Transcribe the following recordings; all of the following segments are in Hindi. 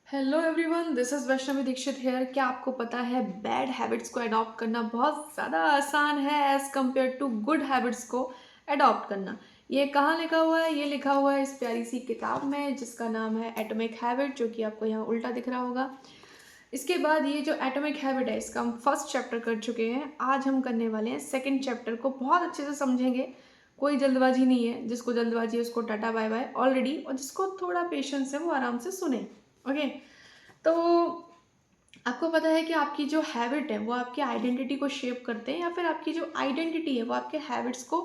Hello everyone, this is Vaishnavi Dikshit here. क्या आपको पता है बैड हैबिट्स को अडॉप्ट करना बहुत ज़्यादा आसान है as compare to good habits को अडॉप्ट करना। ये कहाँ लिखा हुआ है? ये लिखा हुआ है इस प्यारी सी किताब में जिसका नाम है एटॉमिक हैबिट, जो कि आपको यहाँ उल्टा दिख रहा होगा। इसके बाद ये जो एटॉमिक हैबिट है इसका हम फर्स्ट चैप्टर कर चुके हैं। आज हम करने वाले हैं सेकेंड चैप्टर को, बहुत अच्छे से समझेंगे। कोई जल्दबाजी नहीं है, जिसको जल्दबाजी है उसको टाटा बाय बाय ऑलरेडी, और जिसको थोड़ा पेशेंस है वो आराम से सुने। ओके, तो आपको पता है कि आपकी जो हैबिट है वो आपकी आइडेंटिटी को शेप करते हैं, या फिर आपकी जो आइडेंटिटी है वो आपके हैबिट्स को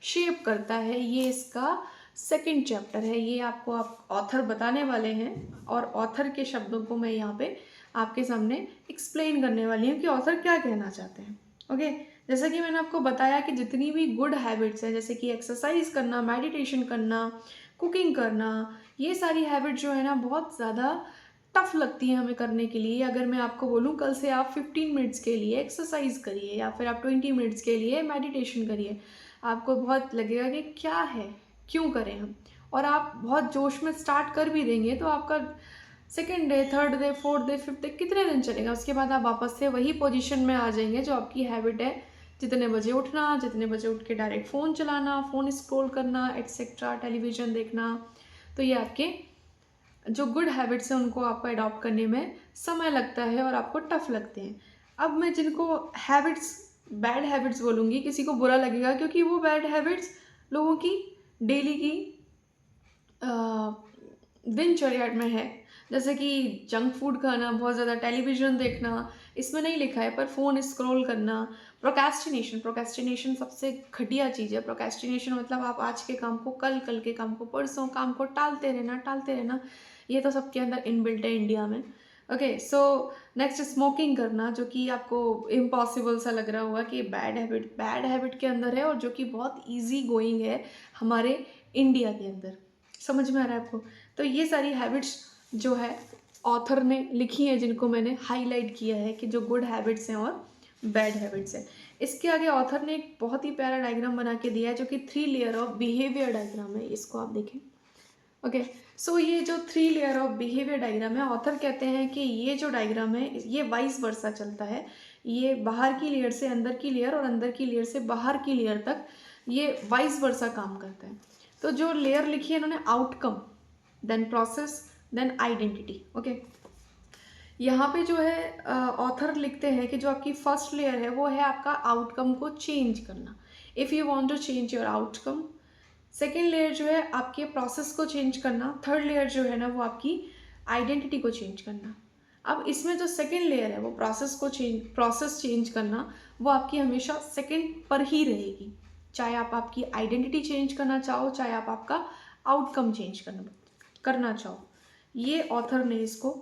शेप करता है। ये इसका सेकंड चैप्टर है। ये आपको आप ऑथर बताने वाले हैं, और ऑथर के शब्दों को मैं यहाँ पे आपके सामने एक्सप्लेन करने वाली हूँ कि ऑथर क्या कहना चाहते हैं। ओके, जैसा कि मैंने आपको बताया कि जितनी भी गुड हैबिट्स हैं, जैसे कि एक्सरसाइज करना, मेडिटेशन करना, कुकिंग करना, ये सारी हैबिट जो है ना बहुत ज़्यादा टफ लगती है हमें करने के लिए। अगर मैं आपको बोलूँ कल से आप 15 मिनट्स के लिए एक्सरसाइज करिए, या फिर आप 20 मिनट्स के लिए मेडिटेशन करिए, आपको बहुत लगेगा कि क्या है, क्यों करें हम। और आप बहुत जोश में स्टार्ट कर भी देंगे तो आपका second day, third day, fourth day, fifth day कितने दिन चलेगा, उसके बाद आप वापस से वही पोजीशन में आ जाएंगे जो आपकी हैबिट है। जितने बजे उठना, जितने बजे उठ के डायरेक्ट फ़ोन चलाना, फ़ोन स्क्रॉल करना, एक्सेट्रा, टेलीविज़न देखना। तो ये आपके जो गुड हैबिट्स हैं उनको आपको अडॉप्ट करने में समय लगता है और आपको टफ लगते हैं। अब मैं जिनको हैबिट्स बैड हैबिट्स बोलूँगी, किसी को बुरा लगेगा क्योंकि वो बैड हैबिट्स लोगों की डेली की अ, दिनचर्या में है। जैसे कि जंक फूड खाना, बहुत ज़्यादा टेलीविज़न देखना, इसमें नहीं लिखा है पर फ़ोन स्क्रॉल करना, प्रोक्रेस्टिनेशन। प्रोक्रेस्टिनेशन सबसे घटिया चीज़ है। प्रोक्रेस्टिनेशन मतलब आप आज के काम को कल, कल के काम को परसों, काम को टालते रहना। ये तो सबके अंदर इनबिल्ट है इंडिया में। ओके, सो नेक्स्ट स्मोकिंग करना, जो कि आपको इम्पॉसिबल सा लग रहा होगा कि बैड हैबिट के अंदर है, और जो कि बहुत ईज़ी गोइंग है हमारे इंडिया के अंदर। समझ में आ रहा है आपको? तो ये सारी हैबिट्स जो है ऑथर ने लिखी हैं, जिनको मैंने हाईलाइट किया है कि जो गुड हैबिट्स हैं और बैड हैबिट्स हैं। इसके आगे ऑथर ने एक बहुत ही प्यारा डायग्राम बना के दिया है, जो कि 3 लेयर ऑफ बिहेवियर डायग्राम है। इसको आप देखें। ओके, सो ये जो 3 लेयर ऑफ बिहेवियर डायग्राम है, ऑथर कहते हैं कि ये जो डायग्राम है ये वाइस वर्सा चलता है। ये बाहर की लेयर से अंदर की लेयर, और अंदर की लेयर से बाहर की लेयर तक ये वाइस वर्सा काम करता है। तो जो लेयर लिखी है इन्होंने, outcome, then process, then identity. Okay, यहाँ पे जो है ऑथर लिखते हैं कि जो आपकी फर्स्ट लेयर है वो है आपका आउटकम को चेंज करना। If you want to change your outcome. Second layer जो है आपके प्रोसेस को चेंज करना। थर्ड लेयर जो है ना वो आपकी आइडेंटिटी को चेंज करना। अब इसमें जो सेकेंड लेयर है वो प्रोसेस चेंज करना, वो आपकी हमेशा सेकेंड पर ही रहेगी। चाहे आप आपकी आइडेंटिटी चेंज करना चाहो, चाहे आप आपका आउटकम चेंज करना चाहो। ये ऑथर ने इसको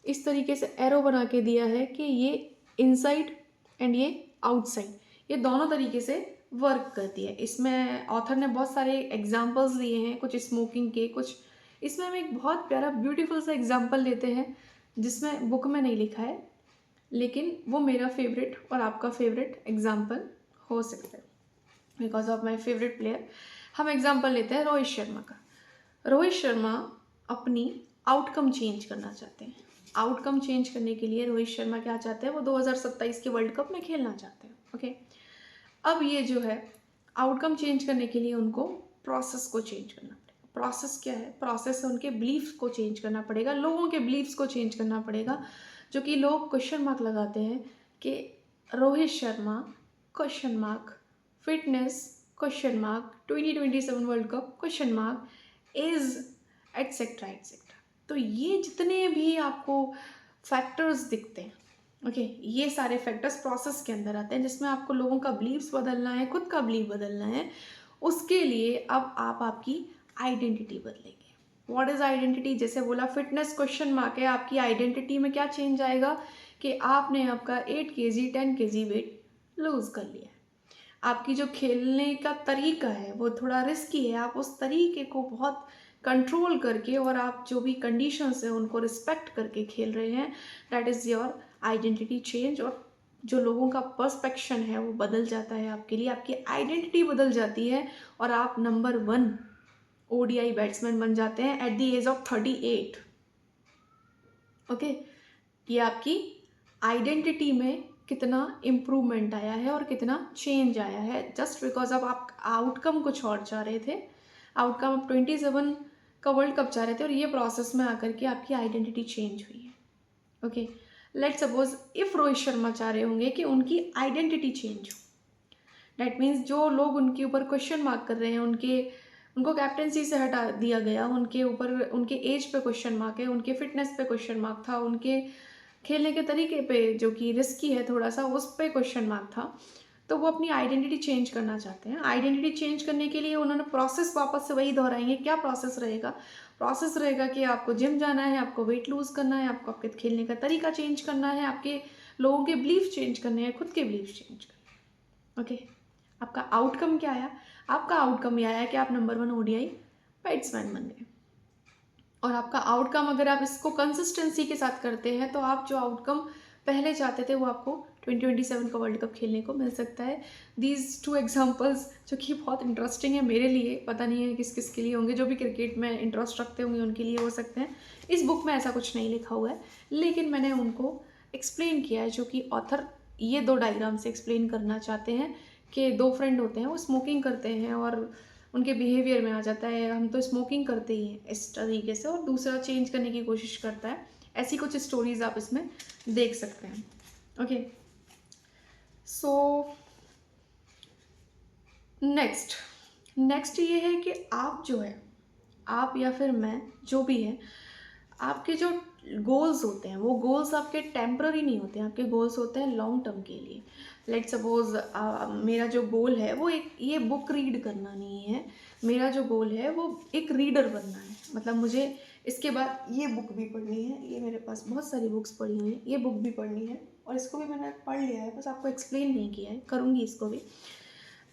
इस तरीके से एरो बना के दिया है कि ये इनसाइड एंड ये आउटसाइड, ये दोनों तरीके से वर्क करती है। इसमें ऑथर ने बहुत सारे एग्जाम्पल्स दिए हैं, कुछ स्मोकिंग के, कुछ इसमें हम एक बहुत प्यारा ब्यूटीफुल सा एग्जाम्पल लेते हैं जिसमें बुक में नहीं लिखा है, लेकिन वो मेरा फेवरेट और आपका फेवरेट एग्जाम्पल हो सकता है because of my favourite player. हम एग्जाम्पल लेते हैं रोहित शर्मा का। रोहित शर्मा अपनी आउटकम चेंज करना चाहते हैं। आउटकम चेंज करने के लिए रोहित शर्मा क्या चाहते हैं, वो 2027 के वर्ल्ड कप में खेलना चाहते हैं। ओके, अब ये जो है आउटकम चेंज करने के लिए उनको प्रोसेस को चेंज करना पड़ेगा। प्रोसेस क्या है? प्रोसेस है उनके बिलीफ्स को चेंज करना पड़ेगा, लोगों के बिलीफ्स को चेंज करना पड़ेगा। जो कि लोग क्वेश्चन मार्क लगाते हैं कि Rohit Sharma question mark, fitness question mark, 2027 world cup question mark, is etcetera etcetera. तो ये जितने भी आपको फैक्टर्स दिखते हैं, ओके, ये सारे फैक्टर्स प्रोसेस के अंदर आते हैं, जिसमें आपको लोगों का बिलीव्स बदलना है, खुद का बिलीव बदलना है। उसके लिए अब आप आपकी आइडेंटिटी बदलेंगे। What is identity? जैसे बोला फिटनेस क्वेश्चन मार्क है, आपकी आइडेंटिटी में क्या चेंज आएगा कि आपने आपका 8 kg 10 kg वेट लूज़ कर लिया है। आपकी जो खेलने का तरीका है वो थोड़ा रिस्की है, आप उस तरीके को बहुत कंट्रोल करके और आप जो भी कंडीशंस हैं उनको रिस्पेक्ट करके खेल रहे हैं। That is your identity change. और जो लोगों का पर्सपेक्शन है वो बदल जाता है आपके लिए, आपकी आइडेंटिटी बदल जाती है, और आप नंबर 1 ओडीआई बैट्समैन बन जाते हैं at the age of 38। Okay, ये आपकी आइडेंटिटी में कितना इम्प्रूवमेंट आया है और कितना चेंज आया है, जस्ट बिकॉज अब आप आउटकम कुछ और चाह रहे थे। आउटकम आप 27 का वर्ल्ड कप चाह रहे थे और ये प्रोसेस में आकर के आपकी आइडेंटिटी चेंज हुई है। Okay, let suppose if Rohit Sharma चाह रहे होंगे कि उनकी आइडेंटिटी चेंज हो, डैट मीन्स जो लोग उनके ऊपर क्वेश्चन मार्क कर रहे हैं, उनको कैप्टेंसी से हटा दिया गया, उनके ऊपर उनके एज पे क्वेश्चन मार्क है, उनके फिटनेस पे क्वेश्चन मार्क था, उनके खेलने के तरीके पे जो कि रिस्की है थोड़ा सा, उस पे क्वेश्चन मार्क था, तो वो अपनी आइडेंटिटी चेंज करना चाहते हैं। आइडेंटिटी चेंज करने के लिए उन्होंने प्रोसेस वापस से वही दोहराएंगे। क्या प्रोसेस रहेगा? प्रोसेस रहेगा कि आपको जिम जाना है, आपको वेट लूज करना है, आपको आपके खेलने का तरीका चेंज करना है, आपके लोगों के बिलीफ चेंज करने हैं, खुद के बिलीफ चेंज करने हैं। ओके, आपका आउटकम क्या आया? आपका आउटकम यह आया कि आप नंबर 1 ओडीआई बैट्समैन बन गए। और आपका आउटकम अगर आप इसको कंसिस्टेंसी के साथ करते हैं तो आप जो आउटकम पहले चाहते थे वो आपको 2027 का वर्ल्ड कप खेलने को मिल सकता है। दीज 2 एग्जाम्पल्स जो कि बहुत इंटरेस्टिंग है मेरे लिए, पता नहीं है किस किस के लिए होंगे, जो भी क्रिकेट में इंटरेस्ट रखते होंगे उनके लिए हो सकते हैं। इस बुक में ऐसा कुछ नहीं लिखा हुआ है, लेकिन मैंने उनको एक्सप्लेन किया है, जो कि ऑथर ये 2 डायग्राम से एक्सप्लेन करना चाहते हैं कि 2 फ्रेंड होते हैं, वो स्मोकिंग करते हैं और उनके बिहेवियर में आ जाता है हम तो स्मोकिंग करते ही हैं इस तरीके से, और दूसरा चेंज करने की कोशिश करता है। ऐसी कुछ स्टोरीज आप इसमें देख सकते हैं। ओके, सो नेक्स्ट ये है कि आप जो है, आप या फिर मैं जो भी है, आपके जो गोल्स होते हैं वो गोल्स आपके टेम्प्ररी नहीं होते हैं, आपके गोल्स होते हैं लॉन्ग टर्म के लिए। लेट सपोज मेरा जो गोल है वो एक ये बुक रीड करना नहीं है, मेरा जो गोल है वो एक रीडर बनना है। मतलब मुझे इसके बाद ये बुक भी पढ़नी है, ये मेरे पास बहुत सारी बुक्स पढ़ी हुई हैं, ये बुक भी पढ़नी है और इसको भी मैंने पढ़ लिया है, बस आपको एक्सप्लेन नहीं किया है, करूँगी इसको भी।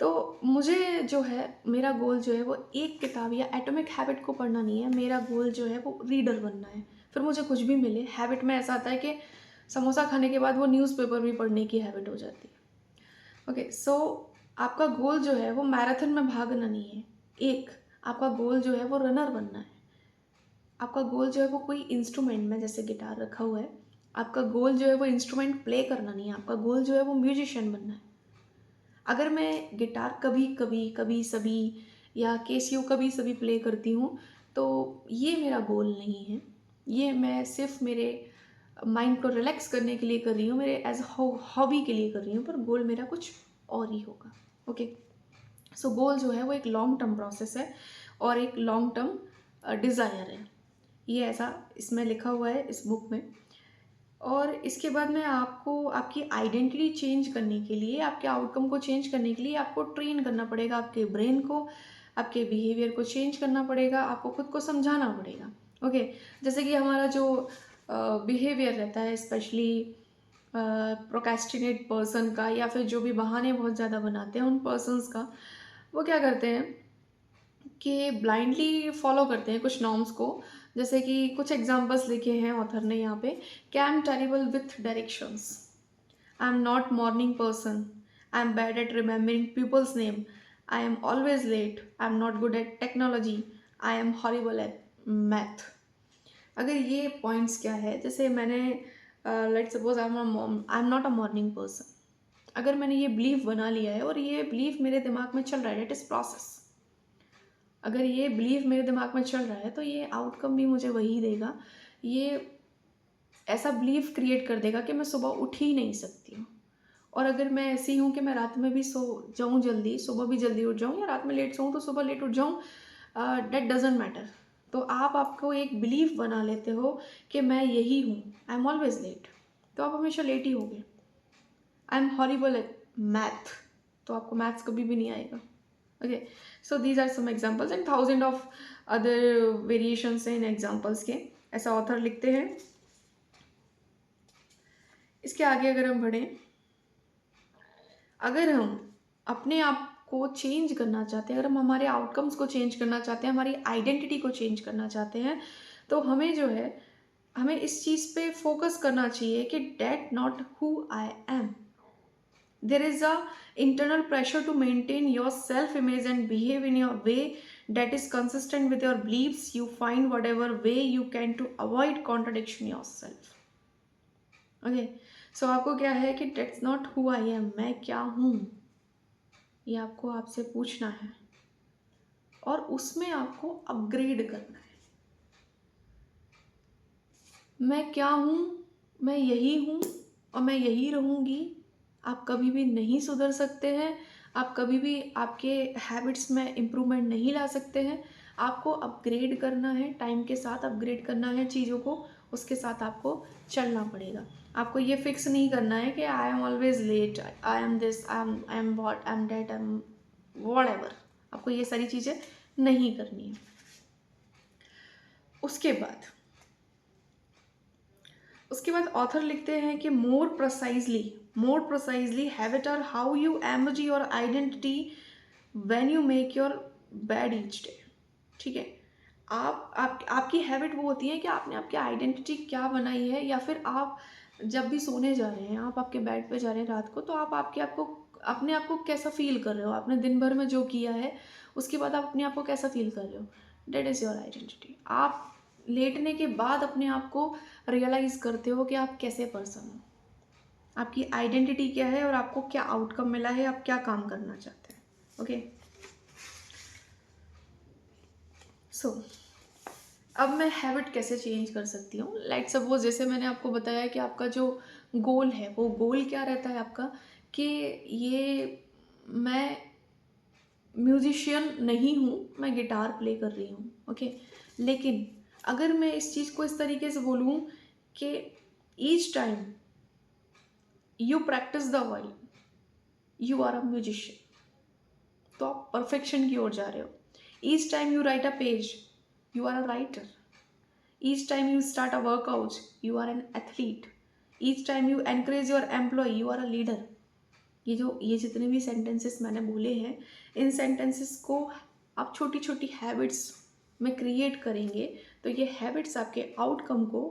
तो मुझे जो है, मेरा गोल जो है वो एक किताब या एटॉमिक हैबिट को पढ़ना नहीं है, मेरा गोल जो है वो रीडर बनना है। फिर मुझे कुछ भी मिले, हैबिट में ऐसा आता है कि समोसा खाने के बाद वो न्यूज़पेपर भी पढ़ने की हैबिट हो जाती है। ओके, सो आपका गोल जो है वो मैराथन में भागना नहीं है, एक आपका गोल जो है वो रनर बनना है। आपका गोल जो है वो कोई इंस्ट्रूमेंट में, जैसे गिटार रखा हुआ है, आपका गोल जो है वो इंस्ट्रूमेंट प्ले करना नहीं है, आपका गोल जो है वो म्यूजिशियन बनना है। अगर मैं गिटार कभी कभी कभी सभी या केसियो कभी सभी प्ले करती हूँ तो ये मेरा गोल नहीं है, ये मैं सिर्फ मेरे माइंड को रिलैक्स करने के लिए कर रही हूँ, मेरे एज हॉबी के लिए कर रही हूँ, पर गोल मेरा कुछ और ही होगा। ओके, सो गोल जो है वो एक लॉन्ग टर्म प्रोसेस है और एक लॉन्ग टर्म डिज़ायर है, ये ऐसा इसमें लिखा हुआ है इस बुक में। और इसके बाद में आपको आपकी आइडेंटिटी चेंज करने के लिए, आपके आउटकम को चेंज करने के लिए आपको ट्रेन करना पड़ेगा, आपके ब्रेन को, आपके बिहेवियर को चेंज करना पड़ेगा, आपको खुद को समझाना पड़ेगा। ओके, जैसे कि हमारा जो बिहेवियर रहता है, स्पेशली प्रोक्रेस्टिनेट पर्सन का, या फिर जो भी बहाने बहुत ज़्यादा बनाते हैं उन पर्सनस का, वो क्या करते हैं कि ब्लाइंडली फॉलो करते हैं कुछ नॉर्म्स को। जैसे कि कुछ एग्जांपल्स लिखे हैं ऑथर ने यहाँ पे कि I am terrible with directions, I am not morning person, I am bad at remembering peoples name, I am always late, I am not good at technology, I am horrible at math. अगर ये पॉइंट्स क्या है, जैसे मैंने let suppose I am not a morning person, अगर मैंने ये बिलीफ बना लिया है और ये बिलीफ मेरे दिमाग में चल रहा है, डेट इज़ प्रोसेस, अगर ये बिलीव मेरे दिमाग में चल रहा है तो ये आउटकम भी मुझे वही देगा। ये ऐसा बिलीव क्रिएट कर देगा कि मैं सुबह उठ ही नहीं सकती हूँ। और अगर मैं ऐसी हूँ कि मैं रात में भी सो जाऊँ जल्दी, सुबह भी जल्दी उठ जाऊँ, या रात में लेट सोऊँ तो सुबह लेट उठ जाऊँ, डेट डजेंट मैटर। तो आप आपको एक बिलीव बना लेते हो कि मैं यही हूँ, आई एम ऑलवेज लेट, तो आप हमेशा लेट ही होगे। आई एम हॉरिबल एट मैथ, तो आपको मैथ्स कभी भी नहीं आएगा। Okay, so these are some examples and thousand of other variations in examples के, ऐसा ऑथर लिखते हैं। इसके आगे अगर हम बढ़ें, अगर हम अपने आप को चेंज करना चाहते हैं, अगर हम हमारे आउटकम्स को चेंज करना चाहते हैं, हमारी आइडेंटिटी को चेंज करना चाहते हैं, तो हमें जो है, हमें इस चीज़ पे फोकस करना चाहिए कि that not who I am, there is a internal pressure to maintain your self image and behave in your way that is consistent with your beliefs. You find whatever way you can to avoid contradiction yourself. Okay, so आपको क्या है कि that's not who I am, मैं क्या हूँ, ये आपको आपसे पूछना है और उसमें आपको अपग्रेड करना है। मैं क्या हूँ, मैं यही हूँ और मैं यही रहूँगी। आप कभी भी नहीं सुधर सकते हैं, आप कभी भी आपके हैबिट्स में इम्प्रूवमेंट नहीं ला सकते हैं। आपको अपग्रेड करना है, टाइम के साथ अपग्रेड करना है चीज़ों को, उसके साथ आपको चलना पड़ेगा। आपको ये फिक्स नहीं करना है कि I am always late, I am this, I am what, I am that, I am whatever. आपको ये सारी चीज़ें नहीं करनी है। उसके बाद ऑथर लिखते हैं कि more precisely habit are how you embody your identity when you make your bed each day. ठीक है, आपकी हैबिट वो होती है कि आपने आपकी आइडेंटिटी क्या बनाई है, या फिर आप जब भी सोने जा रहे हैं, आप आपके बेड पे जा रहे हैं रात को, तो आप अपने आप को कैसा फील कर रहे हो, आपने दिन भर में जो किया है उसके बाद आप अपने आप को कैसा फील कर रहे हो, डेट इज़ योर आइडेंटिटी। आप लेटने के बाद अपने आप को रियलाइज़ करते हो कि आप कैसे पर्सन हो, आपकी आइडेंटिटी क्या है और आपको क्या आउटकम मिला है, आप क्या काम करना चाहते हैं। ओके, सो अब मैं हैबिट कैसे चेंज कर सकती हूँ। लाइक सपोज जैसे मैंने आपको बताया कि आपका जो गोल है, वो गोल क्या रहता है आपका, कि ये मैं म्यूजिशियन नहीं हूँ, मैं गिटार प्ले कर रही हूँ। ओके, लेकिन अगर मैं इस चीज़ को इस तरीके से बोलूँ कि each time you practice the while you are a musician, तो आप परफेक्शन की ओर जा रहे हो। Each time you write a page, you are a writer. Each time you start a workout, you are an athlete. Each time you encourage your employee, you are a leader. ये जितने भी सेंटेंसेस मैंने बोले हैं, इन सेंटेंसेस को आप छोटी छोटी हैबिट्स में क्रिएट करेंगे तो ये हैबिट्स आपके आउटकम को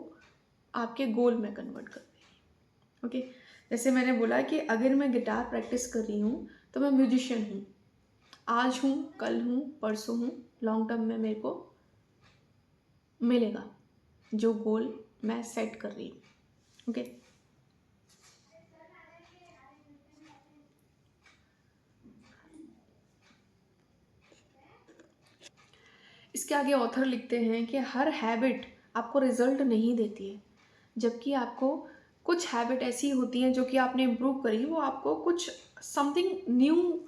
आपके गोल में कन्वर्ट कर देंगे। ओके, जैसे मैंने बोला कि अगर मैं गिटार प्रैक्टिस कर रही हूँ तो मैं म्यूजिशियन हूँ, आज हूँ, कल हूँ, परसों हूँ, लॉन्ग टर्म में मेरे को मिलेगा जो गोल मैं सेट कर रही हूँ। ओके, इसके आगे ऑथर लिखते हैं कि हर हैबिट आपको रिजल्ट नहीं देती है, जबकि आपको कुछ हैबिट ऐसी होती हैं जो कि आपने इम्प्रूव करी, वो आपको कुछ समथिंग न्यू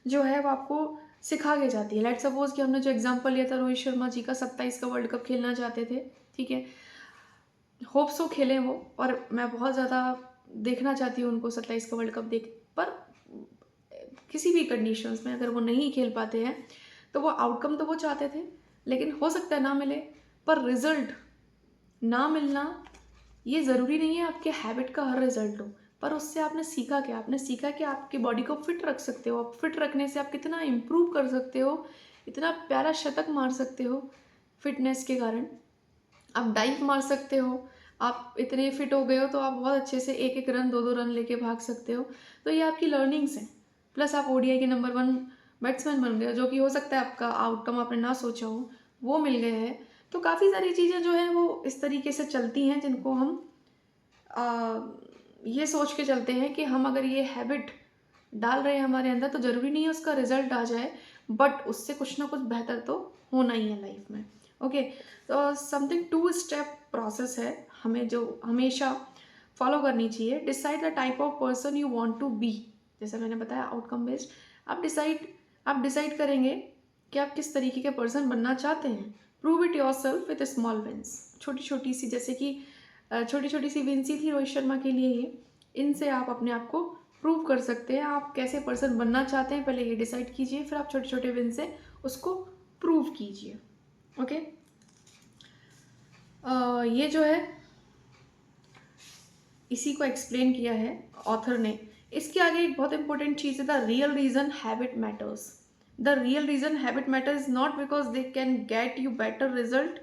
जो है वो आपको सिखा के जाती है। लेट्स सपोज कि हमने जो एग्जांपल लिया था रोहित शर्मा जी का, 27 का वर्ल्ड कप खेलना चाहते थे। ठीक है, होप सो खेलें वो, और मैं बहुत ज़्यादा देखना चाहती हूँ उनको 27 का वर्ल्ड कप देख, पर किसी भी कंडीशंस में अगर वो नहीं खेल पाते हैं तो वो आउटकम तो वो चाहते थे, लेकिन हो सकता है ना मिले। पर रिजल्ट ना मिलना ये ज़रूरी नहीं है आपके हैबिट का हर रिजल्ट हो, पर उससे आपने सीखा क्या, आपने सीखा कि आपकी बॉडी को फिट रख सकते हो। आप फिट रखने से आप कितना इम्प्रूव कर सकते हो, इतना प्यारा शतक मार सकते हो फिटनेस के कारण, आप डाइव मार सकते हो, आप इतने फिट हो गए हो तो आप बहुत अच्छे से एक एक रन, दो दो रन लेके भाग सकते हो। तो ये आपकी लर्निंग्स हैं। प्लस आप ओडीआई के नंबर 1 बैट्समैन बन गए हो, जो कि हो सकता है आपका आउटकम आपने ना सोचा हो वो मिल गए हैं। तो काफ़ी सारी चीज़ें जो हैं वो इस तरीके से चलती हैं, जिनको हम ये सोच के चलते हैं कि हम अगर ये हैबिट डाल रहे हैं हमारे अंदर तो ज़रूरी नहीं है उसका रिजल्ट आ जाए, बट उससे कुछ ना कुछ बेहतर तो होना ही है लाइफ में। ओके, तो समथिंग 2 स्टेप प्रोसेस है हमें जो हमेशा फॉलो करनी चाहिए। Decide the type of person you want to be, जैसे मैंने बताया आउटकम बेस्ड। आप डिसाइड करेंगे कि आप किस तरीके के पर्सन बनना चाहते हैं। Prove it yourself with small wins, छोटी छोटी सी, जैसे कि छोटी छोटी सी विंस ही थी रोहित शर्मा के लिए ये, इनसे आप अपने आप को प्रूव कर सकते हैं। आप कैसे पर्सन बनना चाहते हैं पहले ये डिसाइड कीजिए, फिर आप छोटे छोटे विन से उसको प्रूव कीजिए। ओके, ये जो है इसी को एक्सप्लेन किया है ऑथर ने। इसके आगे एक बहुत इंपॉर्टेंट चीज़ है, the real reason habit matters. The real reason habit matters not because they can get you better result,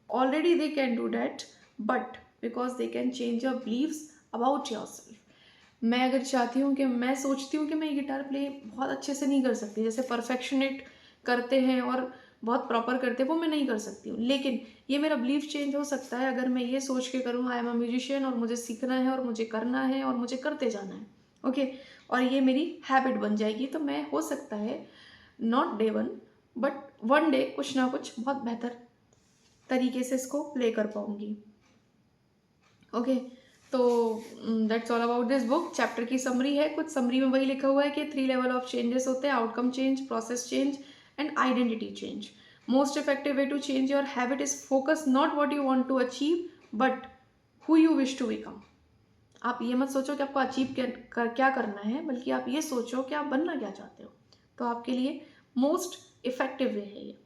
already they can do that, but because they can change your beliefs about yourself. मैं अगर चाहती हूँ कि मैं सोचती हूँ कि मैं गिटार प्ले बहुत अच्छे से नहीं कर सकती, जैसे परफेक्शनेट करते हैं और बहुत प्रॉपर करते हैं वो मैं नहीं कर सकती हूँ, लेकिन ये मेरा बिलीफ चेंज हो सकता है अगर मैं ये सोच के करूँ आई एम अ म्यूजिशियन और मुझे सीखना है और मुझे करना है और मुझे करते जाना है, ओके, और ये मेरी हैबिट बन जाएगी, तो मैं हो सकता है not day one but one day कुछ ना कुछ बहुत बेहतर तरीके से इसको प्ले कर पाऊंगी, ओके। तो that's all about this book. Chapter की समरी है, कुछ समरी में वही लिखा हुआ है कि 3 लेवल ऑफ चेंजेस होते हैं, outcome change, process change and identity change. Most effective way to change your habit is focus not what you want to achieve but who you wish to become. आप ये मत सोचो कि आपको अचीव क्या करना है, बल्कि आप ये सोचो कि आप बनना क्या चाहते हो, तो आपके लिए मोस्ट इफेक्टिव वे है ये।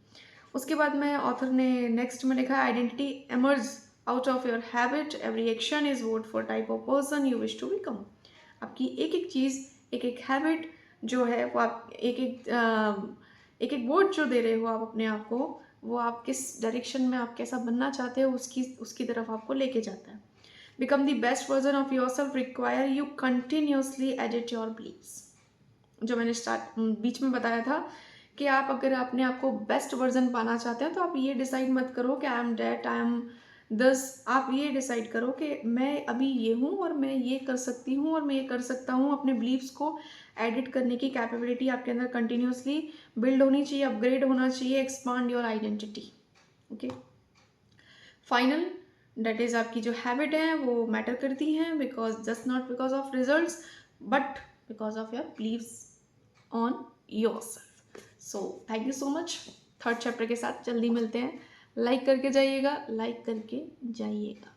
उसके बाद में ऑथर ने नेक्स्ट में लिखा है identity emerge out of your habit, every action is vote for type of person you wish to become. आपकी एक एक चीज़, एक एक हैबिट जो है वो आप एक एक वोट जो दे रहे हो आप अपने आप को, वो आप किस डायरेक्शन में आप कैसा बनना चाहते हो उसकी तरफ आपको लेके जाता है। Become the best version of yourself require you continuously edit your beliefs. जो मैंने बीच में बताया था कि आप अगर अपने आप को बेस्ट वर्जन पाना चाहते हैं तो आप ये डिसाइड मत करो कि I am that I am this, आप ये डिसाइड करो कि मैं अभी ये हूँ और मैं ये कर सकती हूँ और मैं ये कर सकता हूँ। अपने बिलीव्स को एडिट करने की कैपेबिलिटी आपके अंदर कंटिन्यूसली बिल्ड होनी चाहिए, अपग्रेड होना चाहिए, expand your identity, okay. Final that is आपकी जो हैबिट है वो मैटर करती हैं, because just not because of results but because of your beliefs on yourself. So thank you so much. Third chapter के साथ जल्दी मिलते हैं। लाइक करके जाइएगा, लाइक करके जाइएगा।